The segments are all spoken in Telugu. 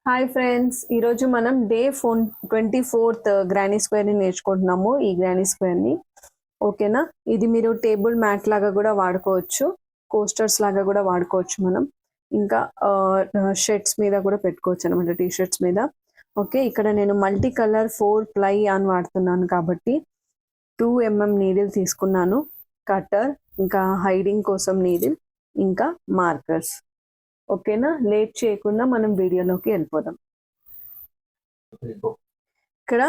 హాయ్ ఫ్రెండ్స్, ఈరోజు మనం డే 24th గ్రానీ స్క్వేర్ని నేర్చుకుంటున్నాము. ఈ గ్రానీ స్క్వేర్ని ఓకేనా. ఇది మీరు టేబుల్ మ్యాట్ లాగా కూడా వాడుకోవచ్చు, కోస్టర్స్ లాగా కూడా వాడుకోవచ్చు. మనం ఇంకా షర్ట్స్ మీద కూడా పెట్టుకోవచ్చు అనమాట, టీ షర్ట్స్ మీద. ఓకే, ఇక్కడ నేను మల్టీ కలర్ 4 ప్లై అని వాడుతున్నాను కాబట్టి 2mm నీడిల్ తీసుకున్నాను, కట్టర్, ఇంకా హైడింగ్ కోసం నీడిల్, ఇంకా మార్కర్స్. ఓకేనా, లేట్ చేయకుండా మనం వీడియోలోకి వెళ్ళిపోదాం. ఇక్కడ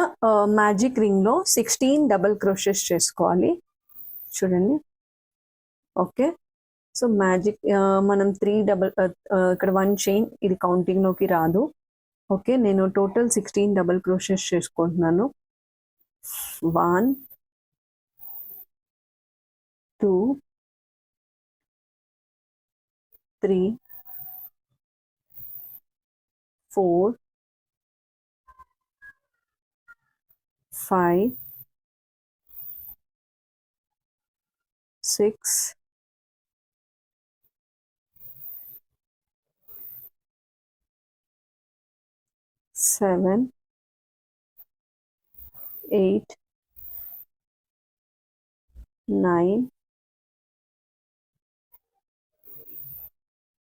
మ్యాజిక్ రింగ్ లో 16 డబుల్ క్రోషెస్ చేసుకోవాలి, చూడండి. ఓకే, సో మ్యాజిక్ మనం 3 డబుల్ ఇక్కడ 1 చైన్, ఇది కౌంటింగ్ లోకి రాదు. ఓకే, నేను టోటల్ 16 డబుల్ క్రోషెస్ చేసుకుంటున్నాను. 1 2 3 4 5 6 7 8 9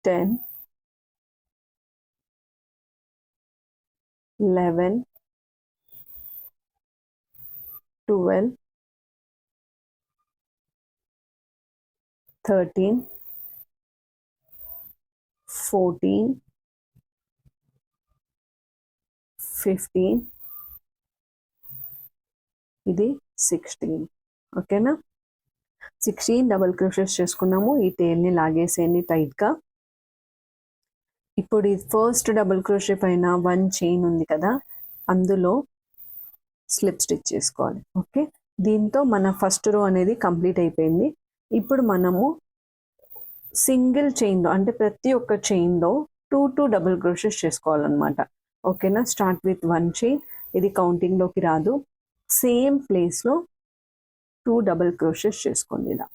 10 11 12 13 14 15 ఇది 16. ఓకేనా, 16 డబుల్ క్రోషెస్ చేసుకున్నాము. ఈ టేల్ని లాగేసేయండి టైట్గా. ఇప్పుడు ఈ ఫస్ట్ డబుల్ క్రోషే పైన 1 చైన్ ఉంది కదా, అందులో స్లిప్ స్టిచ్ చేసుకోవాలి. ఓకే, దీంతో మన ఫస్ట్ రో అనేది కంప్లీట్ అయిపోయింది. ఇప్పుడు మనము సింగిల్ చైన్లో, అంటే ప్రతి ఒక్క చైన్లో 2 డబుల్ క్రోషెస్ చేసుకోవాలన్నమాట. ఓకేనా, స్టార్ట్ విత్ 1 చైన్, ఇది కౌంటింగ్లోకి రాదు. సేమ్ ప్లేస్లో 2 డబుల్ క్రోషెస్ చేసుకోండి. ఇలా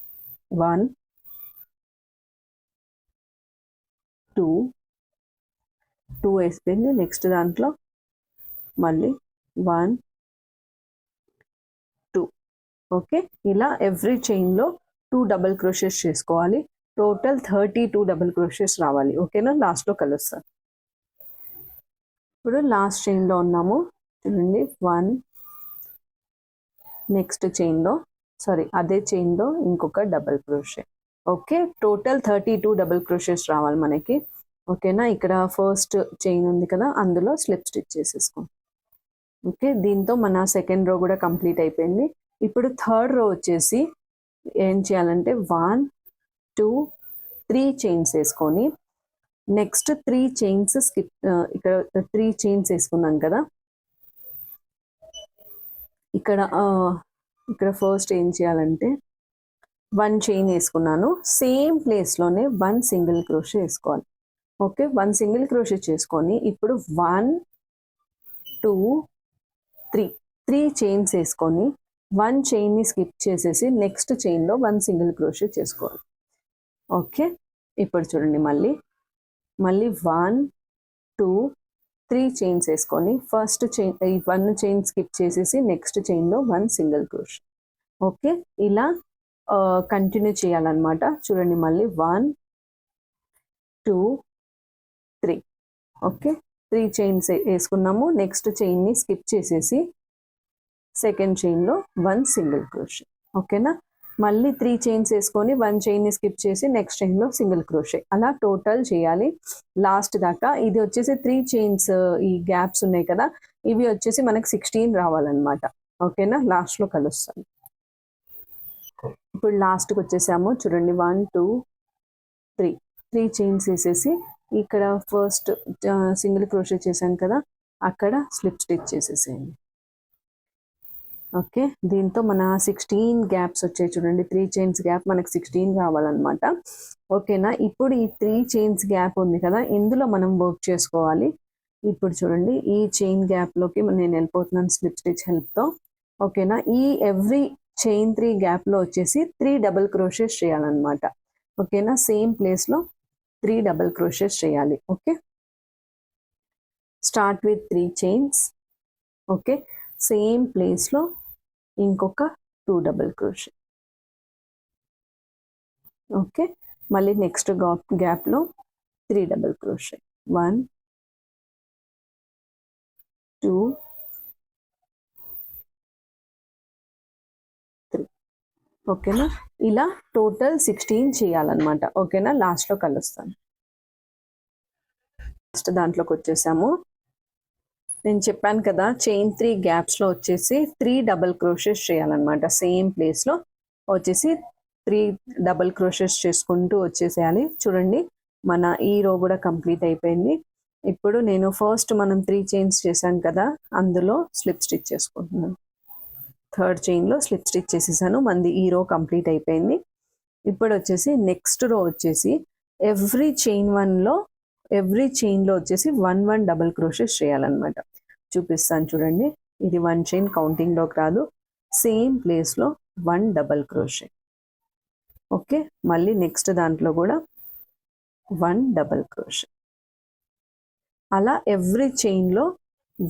1 2 2 వేసిపోయింది. నెక్స్ట్ దాంట్లో మళ్ళీ 1 2. ఓకే, ఇలా ఎవ్రీ చైన్లో 2 డబుల్ క్రోషెస్ చేసుకోవాలి. టోటల్ 32 డబుల్ క్రోషెస్ రావాలి. ఓకేనా, లాస్ట్లో కలుస్తాను. ఇప్పుడు లాస్ట్ చైన్లో ఉన్నాము, చూడండి. 1, నెక్స్ట్ చైన్లో, సారీ అదే చైన్లో ఇంకొక double crochet. Okay, total 32 double crochets రావాలి మనకి. ఓకేనా, ఇక్కడ ఫస్ట్ చైన్ ఉంది కదా, అందులో స్లిప్ స్టిచ్ చేసేసుకోండి. ఓకే, దీంతో మన సెకండ్ రో కూడా కంప్లీట్ అయిపోయింది. ఇప్పుడు థర్డ్ రో వచ్చేసి ఏం చేయాలంటే 1 2 3 చైన్స్ వేసుకొని నెక్స్ట్ 3 చైన్స్ స్కిప్, ఇక్కడ 3 చైన్స్ వేసుకున్నాం కదా, ఇక్కడ ఇక్కడ ఫస్ట్ ఏం చేయాలంటే 1 చైన్ వేసుకున్నాను, సేమ్ ప్లేస్లోనే 1 సింగిల్ క్రోషే వేసుకోవాలి. ఓకే, 1 సింగిల్ క్రోషే చేసుకొని ఇప్పుడు 1 2 3 చైన్స్ వేసుకొని 1 చైన్ని స్కిప్ చేసేసి నెక్స్ట్ చైన్లో 1 సింగిల్ క్రోషే చేసుకోవాలి. ఓకే, ఇప్పుడు చూడండి, మళ్ళీ 1 2 3 చైన్స్ వేసుకొని ఫస్ట్ చైన్, ఈ 1 చైన్ స్కిప్ చేసేసి నెక్స్ట్ చైన్లో 1 సింగిల్ క్రోషే. ఓకే, ఇలా కంటిన్యూ చేయాలన్నమాట. చూడండి, మళ్ళీ 1 2 3. ఓకే, 3 చైన్స్ వేసుకున్నాము. నెక్స్ట్ చైన్ని స్కిప్ చేసేసి సెకండ్ చైన్లో 1 సింగిల్ క్రోషే. ఓకేనా, మళ్ళీ 3 చైన్స్ వేసుకొని 1 చైన్ని స్కిప్ చేసి నెక్స్ట్ చైన్లో సింగిల్ క్రోషే. అలా టోటల్ చేయాలి లాస్ట్ దాకా. ఇది వచ్చేసి 3 చైన్స్, ఈ గ్యాప్స్ ఉన్నాయి కదా, ఇవి వచ్చేసి మనకి 16 రావాలన్నమాట. ఓకేనా, లాస్ట్లో కలుస్తాను. ఇప్పుడు లాస్ట్కి వచ్చేసాము, చూడండి. 1 2 3 చైన్స్ వేసేసి ఇక్కడ ఫస్ట్ సింగిల్ క్రోషే చేశాం కదా, అక్కడ స్లిప్ స్టిచ్ చేసేసేయండి. ఓకే, దీంతో మన 16 గ్యాప్స్ వచ్చాయి. చూడండి, 3 చైన్స్ గ్యాప్ మనకి 16 రావాలన్నమాట. ఓకేనా, ఇప్పుడు ఈ 3 చైన్స్ గ్యాప్ ఉంది కదా, ఇందులో మనం వర్క్ చేసుకోవాలి. ఇప్పుడు చూడండి, ఈ చైన్ గ్యాప్లోకి నేను వెళ్ళిపోతున్నాను స్లిప్ స్టిచ్ హెల్ప్తో. ఓకేనా, ఈ ఎవ్రీ చైన్ 3 గ్యాప్లో వచ్చేసి 3 డబుల్ క్రోషెస్ చేయాలన్నమాట. ఓకేనా, సేమ్ ప్లేస్లో 3 డబుల్ క్రోషెస్ చేయాలి. Okay, start with 3 chains. Okay, same ప్లేస్లో ఇంకొక 2 డబుల్ క్రోషే. ఓకే, మళ్ళీ నెక్స్ట్ గ్యాప్లో 3 డబుల్ క్రోషే. 1 2 3. ఓకేనా, ఇలా టోటల్ 16 చేయాలన్నమాట. ఓకేనా, లాస్ట్లో కలుస్తాను. ఫస్ట్ దాంట్లోకి వచ్చేసాము. నేను చెప్పాను కదా, చైన్ 3 గ్యాప్స్లో వచ్చేసి 3 డబుల్ క్రోషెస్ చేయాలన్నమాట. సేమ్ ప్లేస్లో వచ్చేసి 3 డబుల్ క్రోషెస్ చేసుకుంటూ వచ్చేసేయాలి. చూడండి, మన ఈ రో కూడా కంప్లీట్ అయిపోయింది. ఇప్పుడు నేను ఫస్ట్ మనం 3 చైన్స్ చేశాం కదా, అందులో స్లిప్ స్టిచ్ చేసుకుంటున్నాను. థర్డ్ చైన్లో స్లిప్ స్టిచ్ చేసేసాను. మనది ఈ రో కంప్లీట్ అయిపోయింది. ఇప్పుడు వచ్చేసి నెక్స్ట్ రో వచ్చేసి ఎవ్రీ చైన్లో వచ్చేసి 1 డబుల్ క్రోషెస్ చేయాలన్నమాట. చూపిస్తాను చూడండి. ఇది 1 చైన్ కౌంటింగ్లోకి రాదు, సేమ్ ప్లేస్లో 1 డబుల్ క్రోషే. ఓకే, మళ్ళీ నెక్స్ట్ దాంట్లో కూడా 1 డబుల్ క్రోషే. అలా ఎవ్రీ చైన్లో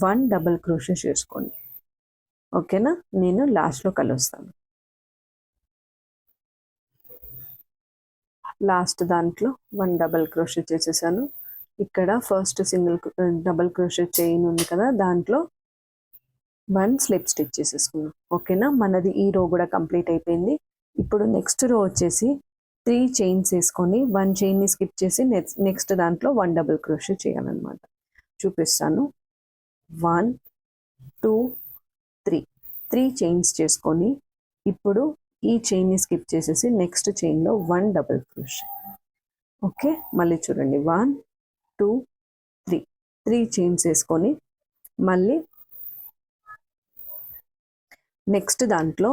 1 డబుల్ క్రోషే చేసుకోండి. ఓకేనా, నేను లాస్ట్లో కలుస్తాను. లాస్ట్ దాంట్లో 1 డబుల్ క్రోషే చేసేసాను. ఇక్కడ first single double crochet chain ఉంది కదా, దాంట్లో 1 స్లిప్ స్టిచ్ చేసేసుకున్నాం. ఓకేనా, మనది ఈ రో కూడా కంప్లీట్ అయిపోయింది. ఇప్పుడు నెక్స్ట్ రో వచ్చేసి 3 చైన్స్ వేసుకొని 1 చైన్ని స్కిప్ చేసి నెక్స్ట్ దాంట్లో 1 డబుల్ క్రోషే చేయాలన్నమాట. చూపిస్తాను. 1 2 3 చైన్స్ చేసుకొని ఇప్పుడు ఈ చైన్ని స్కిప్ చేసేసి నెక్స్ట్ చైన్లో 1 డబుల్ క్రోషే. ఓకే, మళ్ళీ చూడండి. 1 2 3 చైన్స్ వేసుకొని మళ్ళీ నెక్స్ట్ దాంట్లో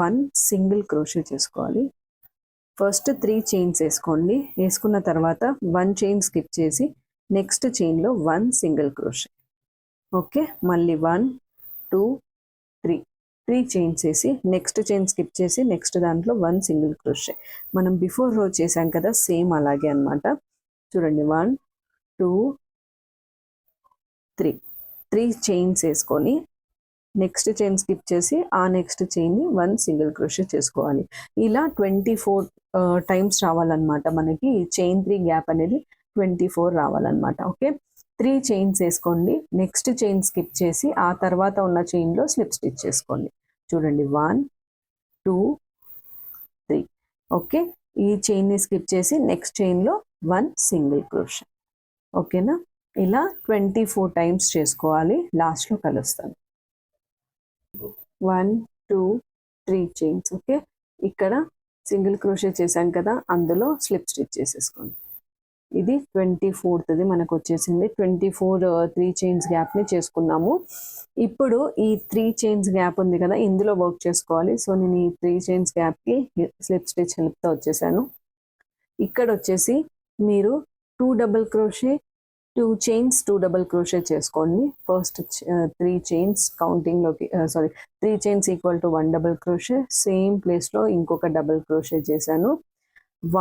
1 సింగిల్ క్రోషే చేసుకోవాలి. ఫస్ట్ 3 చైన్స్ వేసుకోండి. వేసుకున్న తర్వాత 1 చైన్ స్కిప్ చేసి నెక్స్ట్ చైన్లో 1 సింగిల్ క్రోషే. ఓకే, మళ్ళీ 1 2 3 చైన్స్ వేసి నెక్స్ట్ చైన్ స్కిప్ చేసి నెక్స్ట్ దాంట్లో 1 సింగిల్ క్రోషే. మనం బిఫోర్ రో చేసాం కదా, సేమ్ అలాగే అనమాట. చూడండి, 1 2 3 చైన్స్ వేసుకొని నెక్స్ట్ చైన్ స్కిప్ చేసి ఆ నెక్స్ట్ చైన్ని 1 సింగిల్ క్రోషే చేసుకోవాలి. ఇలా 24 టైమ్స్ రావాలన్నమాట. మనకి చైన్ 3 గ్యాప్ అనేది 24 రావాలన్నమాట. ఓకే, 3 చైన్స్ వేసుకోండి. నెక్స్ట్ చైన్ స్కిప్ చేసి ఆ తర్వాత ఉన్న చైన్లో స్లిప్ స్టిచ్ చేసుకోండి. చూడండి, 1 2 3. ఓకే, ఈ చైన్ని స్కిప్ చేసి నెక్స్ట్ చైన్లో 1 సింగిల్ క్రోషే. ఓకేనా, ఇలా 24 టైమ్స్ చేసుకోవాలి. లాస్ట్లో కలుస్తాను. 1 2 3 చైన్స్. ఓకే, ఇక్కడ సింగిల్ క్రోషే చేశాం కదా, అందులో స్లిప్ స్టిచ్ చేసేసుకోండి. ఇది 24th మనకు వచ్చేసింది. 24 3 చైన్స్ గ్యాప్ని చేసుకున్నాము. ఇప్పుడు ఈ 3 చైన్స్ గ్యాప్ ఉంది కదా, ఇందులో వర్క్ చేసుకోవాలి. సో నేను ఈ 3 చైన్స్ గ్యాప్కి స్లిప్ స్టిచ్ హెల్ప్తో వచ్చేసాను. ఇక్కడ వచ్చేసి మీరు 2 double crochet 2 chains 2 double crochet చేసుకోండి. ఫస్ట్ 3 చైన్స్ కౌంటింగ్లోకి 3 chains equal to 1 double crochet. Same ప్లేస్లో ఇంకొక డబుల్ క్రోషే చేశాను.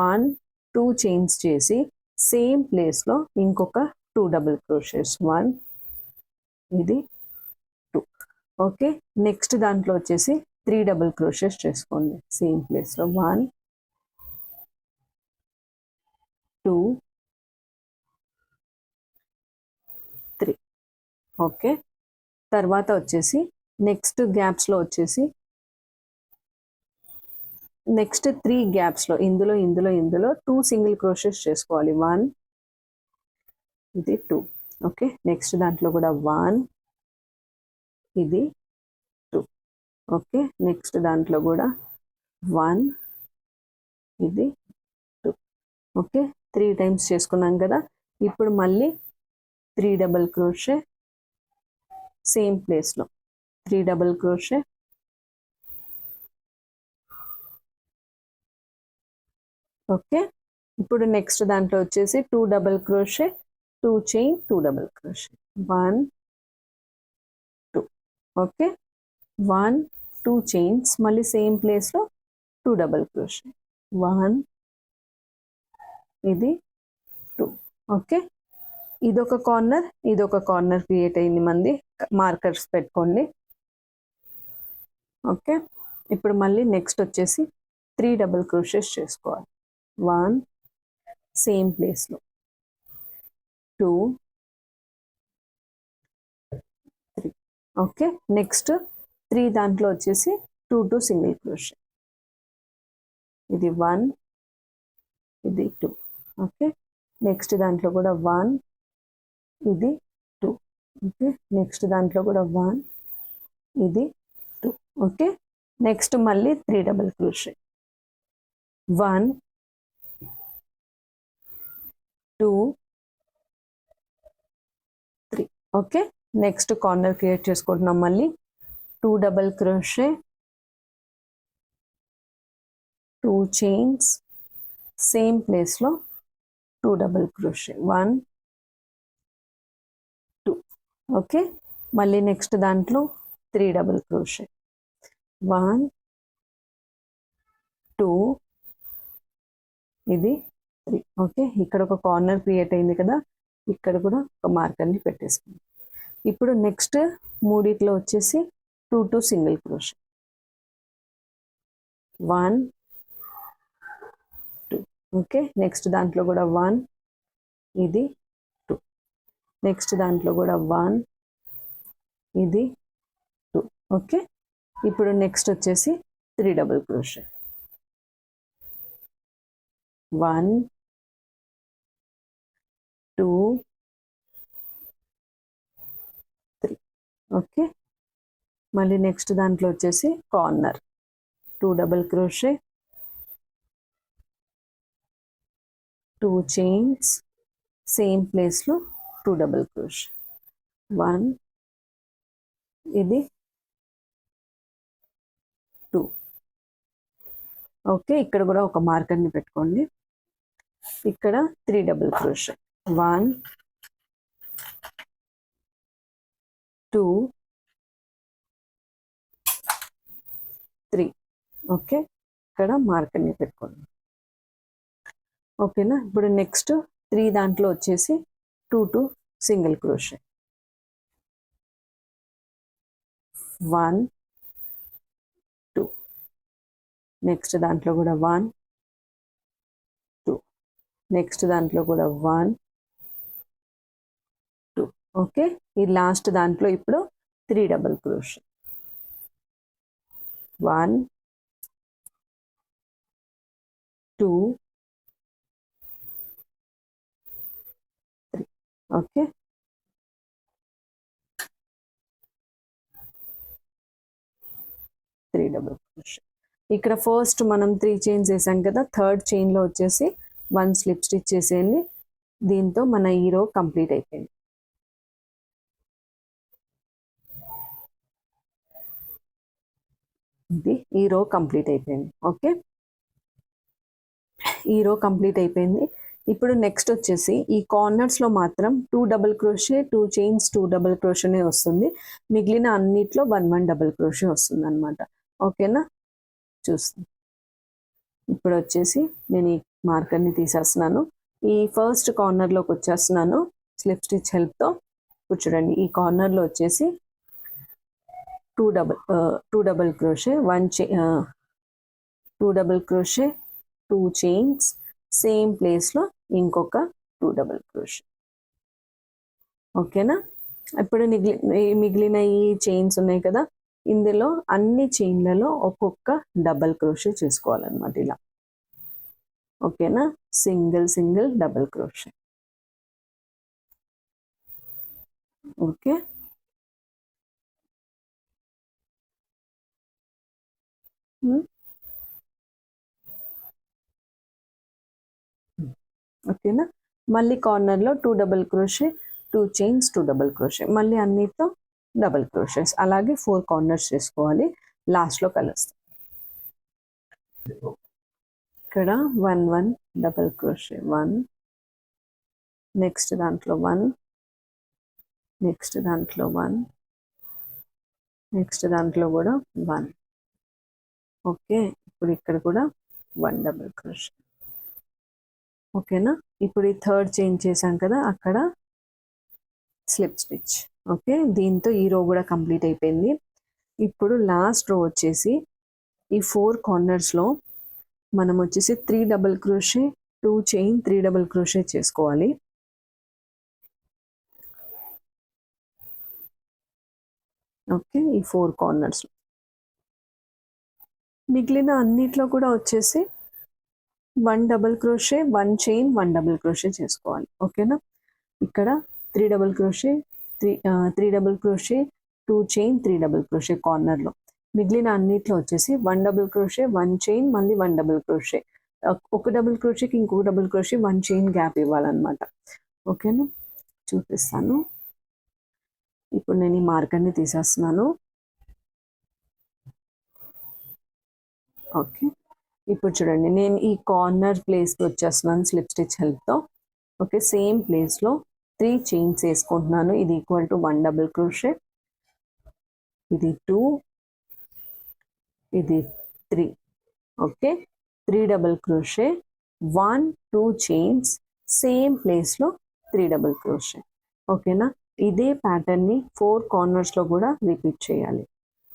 1 2 చైన్స్ చేసి సేమ్ ప్లేస్లో ఇంకొక 2 డబుల్ క్రోషేస్. 1 ఇది 2. ఓకే, నెక్స్ట్ దాంట్లో వచ్చేసి 3 డబుల్ క్రోషేస్ చేసుకోండి సేమ్ ప్లేస్లో. 1 2 3. ఓకే, తర్వాత వచ్చేసి నెక్స్ట్ గ్యాప్స్లో వచ్చేసి నెక్స్ట్ 3 గ్యాప్స్లో ఇందులో 2 సింగిల్ క్రోషెస్ చేసుకోవాలి. 1 ఇది 2. ఓకే, నెక్స్ట్ దాంట్లో కూడా 1 ఇది 2. ఓకే, నెక్స్ట్ దాంట్లో కూడా 1 ఇది 2. ఓకే, 3 టైమ్స్ చేసుకున్నాం కదా. ఇప్పుడు మళ్ళీ 3 డబుల్ క్రోషే సేమ్ ప్లేస్లో 3 డబుల్ క్రోషే. ఓకే, ఇప్పుడు నెక్స్ట్ దాంట్లో వచ్చేసి 2 double crochet 2 chain 2 double crochet. 1 2. Okay, 1 2 chains మళ్ళీ సేమ్ ప్లేస్లో 2 డబుల్ క్రోషే. 1 ఇది 2. ఓకే, ఇదొక కార్నర్ క్రియేట్ అయింది మంది. మార్కర్స్ పెట్టుకోండి. ఓకే, ఇప్పుడు మళ్ళీ నెక్స్ట్ వచ్చేసి 3 డబుల్ క్రోషెస్ చేసుకోవాలి. 1 సేమ్ ప్లేస్లో, 2 3. ఓకే, నెక్స్ట్ 3 దాంట్లో వచ్చేసి 2 2 సింగిల్ క్రోషే. ఇది 1, ఇది 2. ఓకే, నెక్స్ట్ దాంట్లో కూడా 1, ఇది 2. ఓకే, నెక్స్ట్ దాంట్లో కూడా 1, ఇది 2. ఓకే, నెక్స్ట్ మళ్ళీ 3 double crochet. 1 2 3. Okay, next corner create చేసుకుంటున్నాం. మళ్ళీ 2 డబుల్ క్రోషే, 2 చైన్స్, సేమ్ ప్లేస్లో 2 డబుల్ క్రోషే. 1 2. ఓకే, మళ్ళీ నెక్స్ట్ దాంట్లో 3 డబుల్ క్రోషే. 1 2, ఇది 3. ఓకే, ఇక్కడ ఒక కార్నర్ క్రియేట్ అయింది కదా, ఇక్కడ కూడా ఒక మార్కర్ని పెట్టేసుకుందాం. ఇప్పుడు నెక్స్ట్ మూడిట్లో వచ్చేసి 2 2 సింగిల్ క్రోషే. 1 2. ఓకే, నెక్స్ట్ దాంట్లో కూడా 1, ఇది 2. నెక్స్ట్ దాంట్లో కూడా 1, ఇది 2. ఓకే, ఇప్పుడు నెక్స్ట్ వచ్చేసి 3 డబుల్ క్రోషే. 1 2 3. ఓకే, మళ్ళీ నెక్స్ట్ దాంట్లో వచ్చేసి corner 2 double crochet, 2 chains, same ప్లేస్లో 2 డబుల్ క్రోషే. 1, ఇది 2. ఓకే, ఇక్కడ కూడా ఒక మార్కర్ని పెట్టుకోండి. ఇక్కడ 3 డబుల్ క్రోషే. 1 2 3. ఓకే, ఇక్కడ మార్కర్ని పెట్టుకోండి. ఓకేనా, ఇప్పుడు నెక్స్ట్ 3 దాంట్లో వచ్చేసి 2 2 సింగిల్ క్రోషే. 1 2. నెక్స్ట్ దాంట్లో కూడా 1 2. నెక్స్ట్ దాంట్లో కూడా 1 2. ఓకే, ఈ లాస్ట్ దాంట్లో ఇప్పుడు 3 double crochet. 1 2 3. Okay, 3 double crochet. ఇక్కడ ఫస్ట్ మనం 3 చైన్స్ వేసాం కదా, థర్డ్ చైన్లో వచ్చేసి 1 స్లిప్ స్టిచ్ చేసేయండి. దీంతో మన ఈ రో కంప్లీట్ అయిపోయింది. ఇది ఈ రో కంప్లీట్ అయిపోయింది. ఓకే, ఈ రో కంప్లీట్ అయిపోయింది. ఇప్పుడు నెక్స్ట్ వచ్చేసి ఈ కార్నర్స్లో మాత్రం 2 డబుల్ క్రోషే, 2 చైన్స్, 2 డబుల్ క్రోషేనే వస్తుంది. మిగిలిన అన్నిట్లో 1 1 డబుల్ క్రోషే వస్తుంది అనమాట. ఓకేనా, చూస్తాను. ఇప్పుడు వచ్చేసి నేను ఈ మార్కర్ని తీసేస్తున్నాను. ఈ ఫస్ట్ కార్నర్లోకి వచ్చేస్తున్నాను స్లిప్ స్టిచ్ హెల్ప్తో. ఇప్పుడు చూడండి, ఈ కార్నర్లో వచ్చేసి 2 double crochet, 2 double crochet, 2 chains, same ప్లేస్లో ఇంకొక 2 డబుల్ క్రోషే. ఓకేనా, ఇప్పుడు మిగిలిన ఈ చైన్స్ ఉన్నాయి కదా, ఇందులో అన్ని చైన్లలో ఒక్కొక్క డబల్ క్రోషే చేసుకోవాలన్నమాట ఇలా. ఓకేనా, single single double crochet. Okay, ఓకేనా, మళ్ళీ కార్నర్లో 2 double crochet, 2 chains, 2 double crochet, మళ్ళీ అన్నిటితో డబల్ క్రోషెస్. అలాగే 4 కార్నర్స్ చేసుకోవాలి. లాస్ట్లో కలుస్తాం. ఇక్కడ 1 1 డబల్ క్రోషే, 1, నెక్స్ట్ దాంట్లో 1, నెక్స్ట్ దాంట్లో 1, నెక్స్ట్ దాంట్లో కూడా 1. ఓకే, ఇప్పుడు ఇక్కడ కూడా 1 డబల్ క్రోషే. ఓకేనా, ఇప్పుడు ఈ థర్డ్ చైన్ చేసాం కదా, అక్కడ స్లిప్ స్టిచ్. ఓకే, దీంతో ఈ రో కూడా కంప్లీట్ అయిపోయింది. ఇప్పుడు లాస్ట్ రో వచ్చేసి ఈ 4 కార్నర్స్లో మనం వచ్చేసి 3 double crochet, 2 chain, 3 double crochet చేసుకోవాలి. ఓకే, ఈ 4 కార్నర్స్ మిగిలిన అన్నిట్లో కూడా వచ్చేసి 1 double crochet, 1 chain, 1 double crochet చేసుకోవాలి. ఓకేనా, ఇక్కడ 3 double crochet, 3 double crochet, 2 chain, 3 double crochet కార్నర్లో. మిగిలిన అన్నిట్లో వచ్చేసి 1 డబుల్ క్రోషే, 1 చైన్, మళ్ళీ 1 డబుల్ క్రోషే. ఒక డబుల్ క్రోషేకి ఇంకొక డబుల్ క్రోషే 1 చైన్ గ్యాప్ ఇవ్వాలన్నమాట. ఓకేనా, చూపిస్తాను. ఇప్పుడు నేను ఈ మార్కర్ని తీసేస్తున్నాను. ఓకే, ఇప్పుడు చూడండి, నేను ఈ కార్నర్ ప్లేస్కి వచ్చేస్తున్నాను స్లిప్ స్టిచ్ హెల్ప్తో. ఓకే, సేమ్ ప్లేస్లో 3 చైన్స్ వేసుకుంటున్నాను. ఇది ఈక్వల్ టు 1 డబుల్ క్రోషే, ఇది 2, ఇది 3. Okay, 3 double crochet, 1, 2 chains, same ప్లేస్లో 3 డబుల్ క్రోషే. ఓకేనా, ఇదే ప్యాటర్న్ని 4 కార్నర్స్లో కూడా రిపీట్ చేయాలి.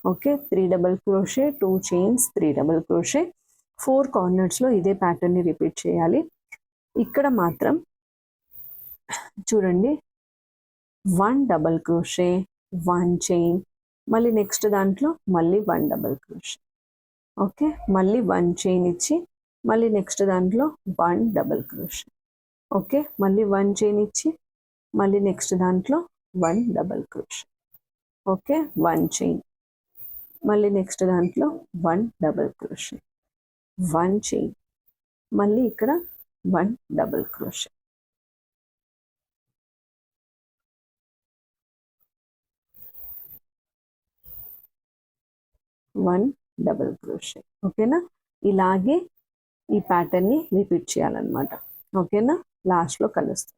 Okay, 3 double crochet, 2 chains, 3 double crochet, 4 కార్నర్స్లో ఇదే ప్యాటర్న్ని రిపీట్ చేయాలి. ఇక్కడ మాత్రం చూడండి, 1 డబుల్ క్రోషే, 1 చైన్, మళ్ళీ నెక్స్ట్ దాంట్లో మళ్ళీ 1 డబుల్ క్రోషే. ఓకే, మళ్ళీ 1 చైన్ ఇచ్చి మళ్ళీ నెక్స్ట్ దాంట్లో 1 డబుల్ క్రోషే. ఓకే, మళ్ళీ 1 చైన్ ఇచ్చి మళ్ళీ నెక్స్ట్ దాంట్లో 1 డబుల్ క్రోషే. ఓకే, 1 చైన్, మళ్ళీ నెక్స్ట్ దాంట్లో 1 డబుల్ క్రోషే, 1 చైన్, మళ్ళీ ఇక్కడ 1 double crochet. One double crochet. ఓకేనా, ఇలాగే ఈ ప్యాటర్న్ని రిపీట్ చేయాలన్నమాట. ఓకేనా, లాస్ట్లో కలుస్తాం.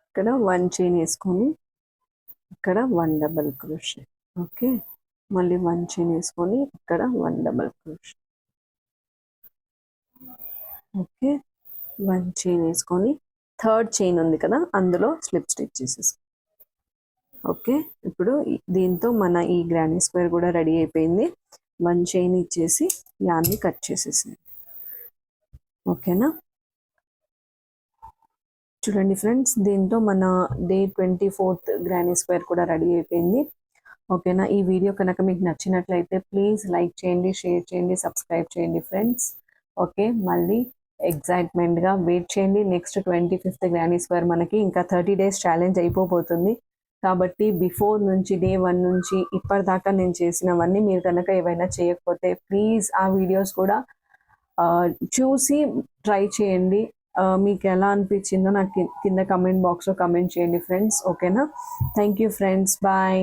ఇక్కడ 1 చైన్ వేసుకొని ఇక్కడ 1 డబుల్ క్రోషే. ఓకే, మళ్ళీ 1 చైన్ వేసుకొని ఇక్కడ 1 డబుల్ క్రోషే. ఓకే, 1 చైన్ వేసుకొని థర్డ్ చైన్ ఉంది కదా, అందులో స్లిప్ స్టిచ్ చేసేసుకో. ఓకే, ఇప్పుడు దీంతో మన ఈ గ్రానీ స్క్వేర్ కూడా రెడీ అయిపోయింది. 1 చైన్ ఇచ్చేసి యాన్ని కట్ చేసేసింది. ఓకేనా, చూడండి ఫ్రెండ్స్, దీంతో మన డే 24th గ్రానీ స్క్వేర్ కూడా రెడీ అయిపోయింది. ఓకేనా, ఈ వీడియో కనుక మీకు నచ్చినట్లయితే ప్లీజ్ లైక్ చేయండి, షేర్ చేయండి, సబ్స్క్రైబ్ చేయండి ఫ్రెండ్స్. ఓకే, మళ్ళీ ఎగ్జైట్మెంట్గా వెయిట్ చేయండి. నెక్స్ట్ 25th గ్రానీ స్క్వేర్ మనకి ఇంకా 30 days ఛాలెంజ్ అయిపోతుంది. కాబట్టి బిఫోర్ నుంచి డే 1 నుంచి ఇప్పటిదాకా నేను చేసినవన్నీ మీరు కనుక ఏవైనా చేయకపోతే ప్లీజ్ ఆ వీడియోస్ కూడా చూసి ట్రై చేయండి. మీకు ఎలా అనిపించిందో నాకు కింద కమెంట్ బాక్స్లో కమెంట్ చేయండి ఫ్రెండ్స్. ఓకేనా, థ్యాంక్ యూ ఫ్రెండ్స్, బాయ్.